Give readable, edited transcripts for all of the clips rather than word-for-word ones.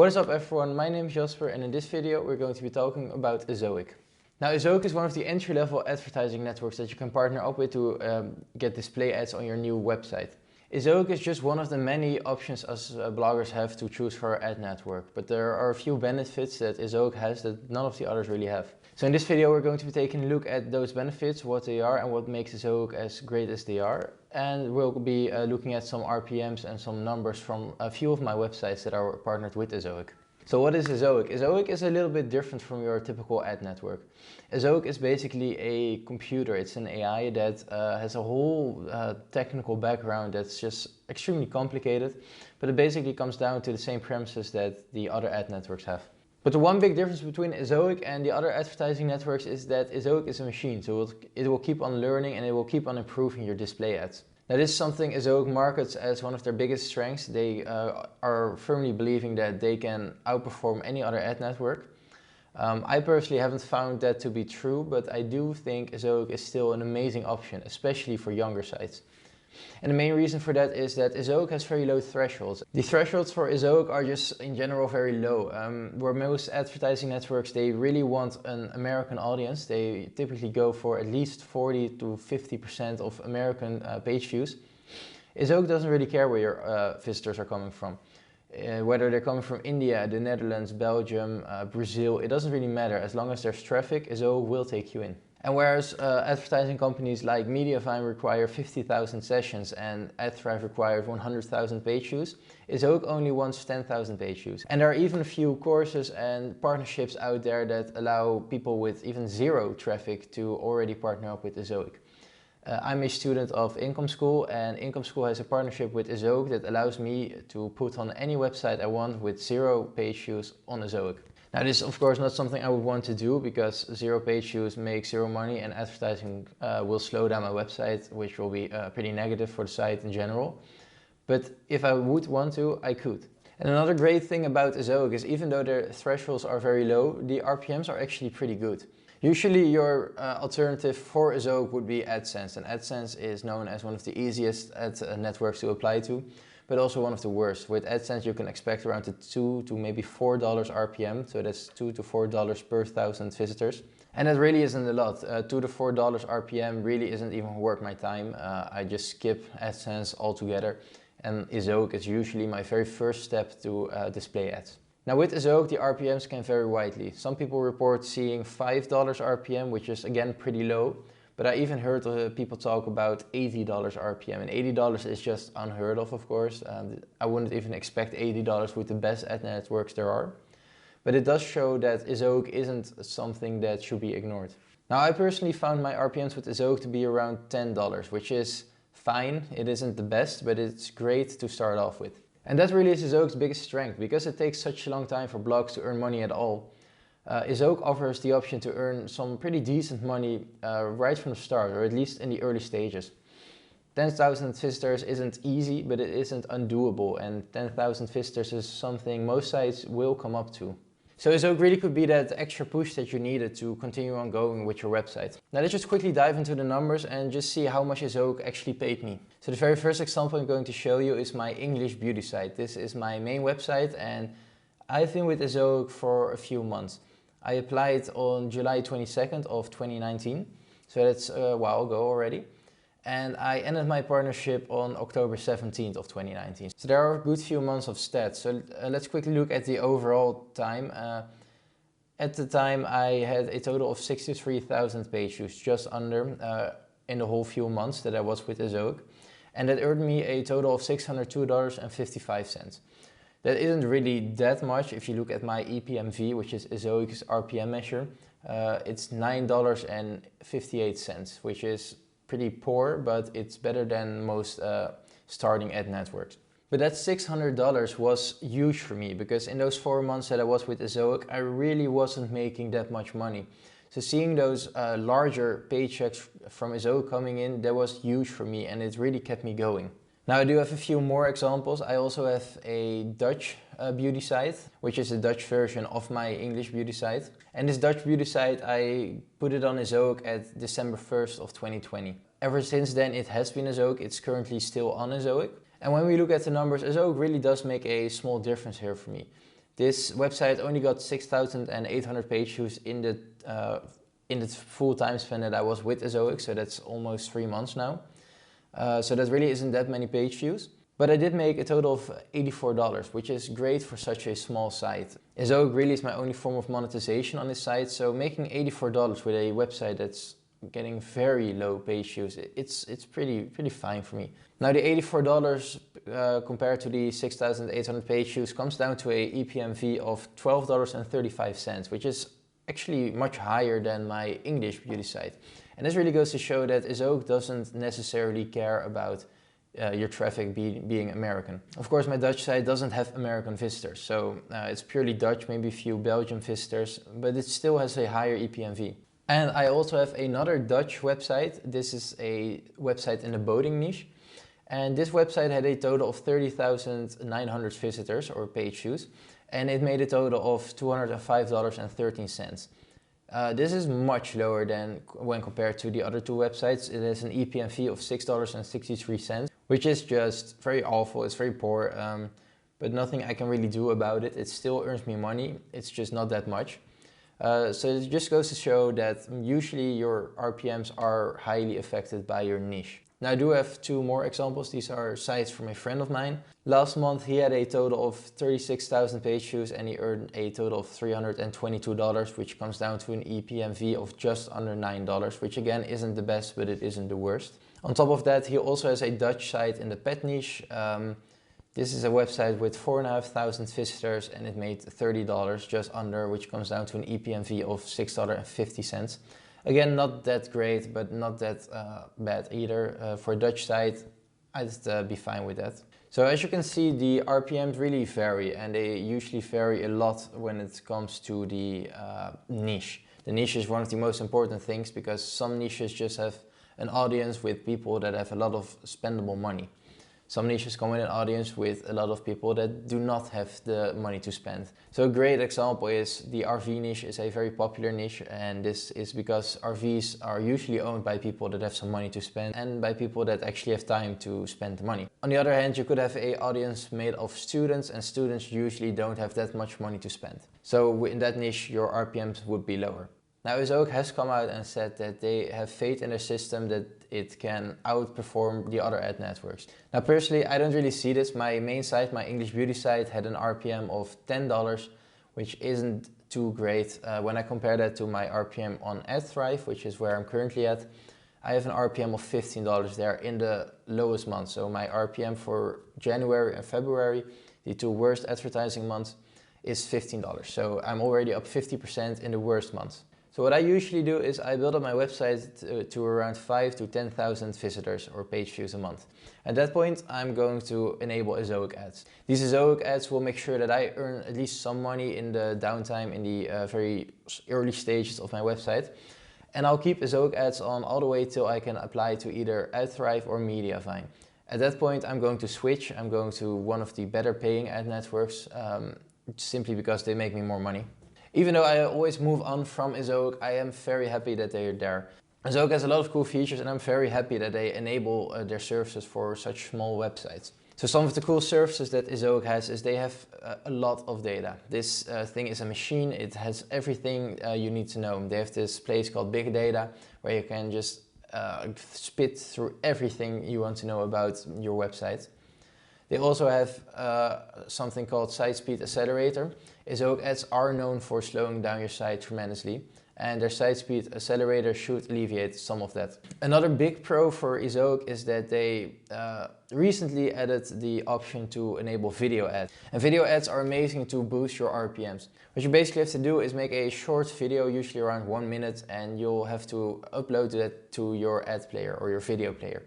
What is up everyone, my name is Jasper and in this video we're going to be talking about Ezoic. Now Ezoic is one of the entry-level advertising networks that you can partner up with to get display ads on your new website. Ezoic is just one of the many options us bloggers have to choose for our ad network, but there are a few benefits that Ezoic has that none of the others really have. So in this video we're going to be taking a look at those benefits, what they are and what makes Ezoic as great as they are. And we'll be looking at some RPMs and some numbers from a few of my websites that are partnered with Ezoic. So what is Ezoic? Ezoic is a little bit different from your typical ad network. Ezoic is basically a computer, it's an AI that has a whole technical background that's just extremely complicated, but it basically comes down to the same premises that the other ad networks have. But the one big difference between Ezoic and the other advertising networks is that Ezoic is a machine, so it will keep on learning and it will keep on improving your display ads. Now this is something Ezoic markets as one of their biggest strengths. They are firmly believing that they can outperform any other ad network. I personally haven't found that to be true, but I do think Ezoic is still an amazing option, especially for younger sites. And the main reason for that is that Ezoic has very low thresholds. The thresholds for Ezoic are just in general very low. Where most advertising networks, they really want an American audience. They typically go for at least 40 to 50% of American page views. Ezoic doesn't really care where your visitors are coming from. Whether they're coming from India, the Netherlands, Belgium, Brazil, it doesn't really matter. As long as there's traffic, Ezoic will take you in. And whereas advertising companies like Mediavine require 50,000 sessions and AdThrive requires 100,000 page views, Ezoic only wants 10,000 page views. And there are even a few courses and partnerships out there that allow people with even zero traffic to already partner up with Ezoic. I'm a student of Income School, and Income School has a partnership with Ezoic that allows me to put on any website I want with zero page views on Ezoic. Now this is of course not something I would want to do because zero page views make zero money and advertising will slow down my website, which will be pretty negative for the site in general. But if I would want to, I could. And another great thing about Ezoic is even though their thresholds are very low, the RPMs are actually pretty good. Usually your alternative for Ezoic would be AdSense, and AdSense is known as one of the easiest ad networks to apply to, but also one of the worst. With AdSense you can expect around the $2 to maybe $4 RPM, so that's $2 to $4 per 1,000 visitors. And that really isn't a lot. $2 to $4 RPM really isn't even worth my time. I just skip AdSense altogether, and Ezoic is usually my very first step to display ads. Now with Ezoic the RPMs can vary widely. Some people report seeing $5 RPM, which is again pretty low. But I even heard people talk about $80 RPM, and $80 is just unheard of course. I wouldn't even expect $80 with the best ad networks there are. But it does show that Ezoic isn't something that should be ignored. Now I personally found my RPMs with Ezoic to be around $10, which is fine. It isn't the best, but it's great to start off with. And that really is Ezoic's biggest strength, because it takes such a long time for blogs to earn money at all. Ezoic offers the option to earn some pretty decent money right from the start, or at least in the early stages. 10,000 visitors isn't easy, but it isn't undoable, and 10,000 visitors is something most sites will come up to. So Ezoic really could be that extra push that you needed to continue on going with your website. Now let's just quickly dive into the numbers and just see how much Ezoic actually paid me. So the very first example I'm going to show you is my English beauty site. This is my main website and I've been with Ezoic for a few months. I applied on July 22nd of 2019, so that's a while ago already. And I ended my partnership on October 17th of 2019. So there are a good few months of stats. So let's quickly look at the overall time. At the time I had a total of 63,000 page views, just under, in the whole few months that I was with Ezoic. And that earned me a total of $602.55. That isn't really that much if you look at my EPMV, which is Ezoic's RPM measure. It's $9.58, which is pretty poor, but it's better than most starting ad networks. But that $600 was huge for me, because in those 4 months that I was with Ezoic, I really wasn't making that much money. So seeing those larger paychecks from Ezoic coming in, that was huge for me, and it really kept me going. Now I do have a few more examples. I also have a Dutch beauty site, which is a Dutch version of my English beauty site. And this Dutch beauty site, I put it on Ezoic at December 1st of 2020. Ever since then it has been Ezoic, it's currently still on Ezoic. And when we look at the numbers, Ezoic really does make a small difference here for me. This website only got 6,800 page views in the full time span that I was with Ezoic, so that's almost 3 months now. So that really isn't that many page views. But I did make a total of $84, which is great for such a small site. Ezoic really is my only form of monetization on this site, so making $84 with a website that's getting very low page views, it's pretty fine for me. Now the $84 compared to the 6,800 page views comes down to a EPMV of $12.35, which is actually much higher than my English beauty site. And this really goes to show that Ezoic doesn't necessarily care about your traffic being American. Of course, my Dutch site doesn't have American visitors, so it's purely Dutch, maybe a few Belgian visitors, but it still has a higher EPMV. And I also have another Dutch website. This is a website in the boating niche. And this website had a total of 30,900 visitors or page views. And it made a total of $205.13. This is much lower than when compared to the other two websites. It has an EPMV of $6.63, which is just very awful. It's very poor, but nothing I can really do about it. It still earns me money. It's just not that much. So it just goes to show that usually your RPMs are highly affected by your niche. Now I do have two more examples. These are sites from a friend of mine. Last month he had a total of 36,000 page views and he earned a total of $322, which comes down to an EPMV of just under $9, which again isn't the best, but it isn't the worst. On top of that, he also has a Dutch site in the pet niche. This is a website with 4,500 visitors and it made $30 just under, which comes down to an EPMV of $6.50. Again, not that great, but not that bad either. For a Dutch site, I'd be fine with that. So as you can see, the RPMs really vary, and they usually vary a lot when it comes to the niche. The niche is one of the most important things because some niches just have an audience with people that have a lot of spendable money. Some niches come in an audience with a lot of people that do not have the money to spend. So a great example is the RV niche is a very popular niche, and this is because RVs are usually owned by people that have some money to spend and by people that actually have time to spend the money. On the other hand, you could have an audience made of students, and students usually don't have that much money to spend. So in that niche, your RPMs would be lower. Now Ezoic has come out and said that they have faith in their system that it can outperform the other ad networks. Now personally, I don't really see this. My main site, my English beauty site, had an RPM of $10, which isn't too great. When I compare that to my RPM on AdThrive, which is where I'm currently at, I have an RPM of $15 there in the lowest month. So my RPM for January and February, the two worst advertising months, is $15. So I'm already up 50% in the worst months. So what I usually do is I build up my website to around 5,000 to 10,000 visitors or page views a month. At that point, I'm going to enable Ezoic ads. These Ezoic ads will make sure that I earn at least some money in the downtime, in the very early stages of my website. And I'll keep Ezoic ads on all the way till I can apply to either AdThrive or Mediavine. At that point, I'm going to switch. I'm going to one of the better paying ad networks, simply because they make me more money. Even though I always move on from Ezoic, I am very happy that they are there. Ezoic has a lot of cool features and I'm very happy that they enable their services for such small websites. So some of the cool services that Ezoic has is they have a lot of data. This thing is a machine, it has everything you need to know. They have this place called Big Data where you can just spit through everything you want to know about your website. They also have something called Site Speed Accelerator. Ezoic ads are known for slowing down your site tremendously, and their Site Speed Accelerator should alleviate some of that. Another big pro for Ezoic is that they recently added the option to enable video ads. And video ads are amazing to boost your RPMs. What you basically have to do is make a short video, usually around 1 minute, and you'll have to upload that to your ad player or your video player.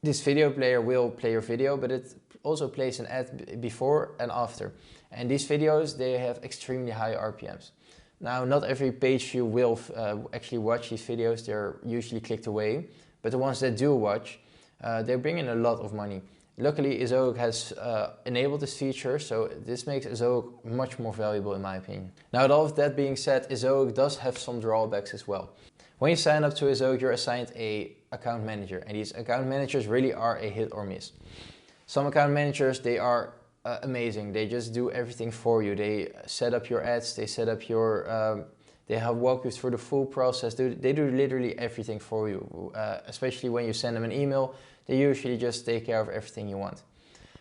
This video player will play your video, but it also plays an ad before and after. And these videos, they have extremely high RPMs. Now, not every page view will actually watch these videos. They're usually clicked away. But the ones that do watch, they bring in a lot of money. Luckily, Ezoic has enabled this feature, so this makes Ezoic much more valuable in my opinion. Now, with all of that being said, Ezoic does have some drawbacks as well. When you sign up to Ezoic, you're assigned an account manager, and these account managers really are a hit or miss. Some account managers, they are amazing. They just do everything for you. They set up your ads, they set up your, they help walk you through the full process. They do literally everything for you. Especially when you send them an email, they usually just take care of everything you want.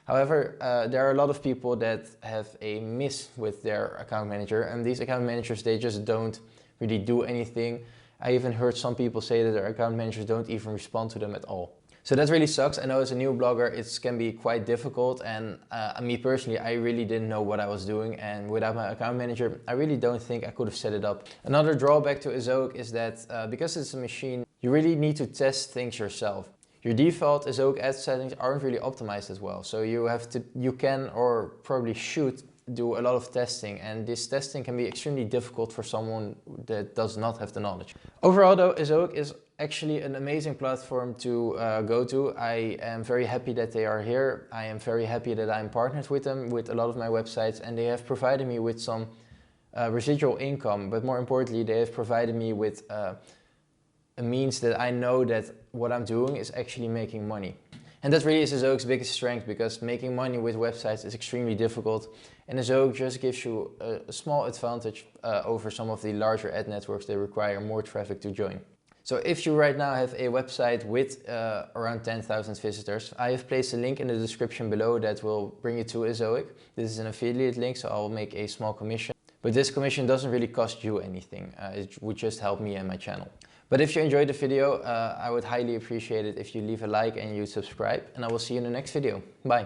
However, there are a lot of people that have a miss with their account manager, and these account managers, they just don't really do anything. I even heard some people say that their account managers don't even respond to them at all. So that really sucks. I know as a new blogger it can be quite difficult, and me personally, I really didn't know what I was doing, and without my account manager I really don't think I could have set it up. Another drawback to Ezoic is that because it's a machine, you really need to test things yourself. Your default Ezoic ad settings aren't really optimized as well, so you can or probably should do a lot of testing, and this testing can be extremely difficult for someone that does not have the knowledge. Overall though, Ezoic is actually an amazing platform to go to. I am very happy that they are here. I am very happy that I'm partnered with them with a lot of my websites, and they have provided me with some residual income, but more importantly they have provided me with a means that I know that what I'm doing is actually making money. And that really is Ezoic's biggest strength, because making money with websites is extremely difficult, and Ezoic just gives you a small advantage over some of the larger ad networks that require more traffic to join. So if you right now have a website with around 10,000 visitors, I have placed a link in the description below that will bring you to Ezoic. This is an affiliate link, so I'll make a small commission. But this commission doesn't really cost you anything. It would just help me and my channel. But if you enjoyed the video, I would highly appreciate it if you leave a like and you subscribe, and I will see you in the next video. Bye.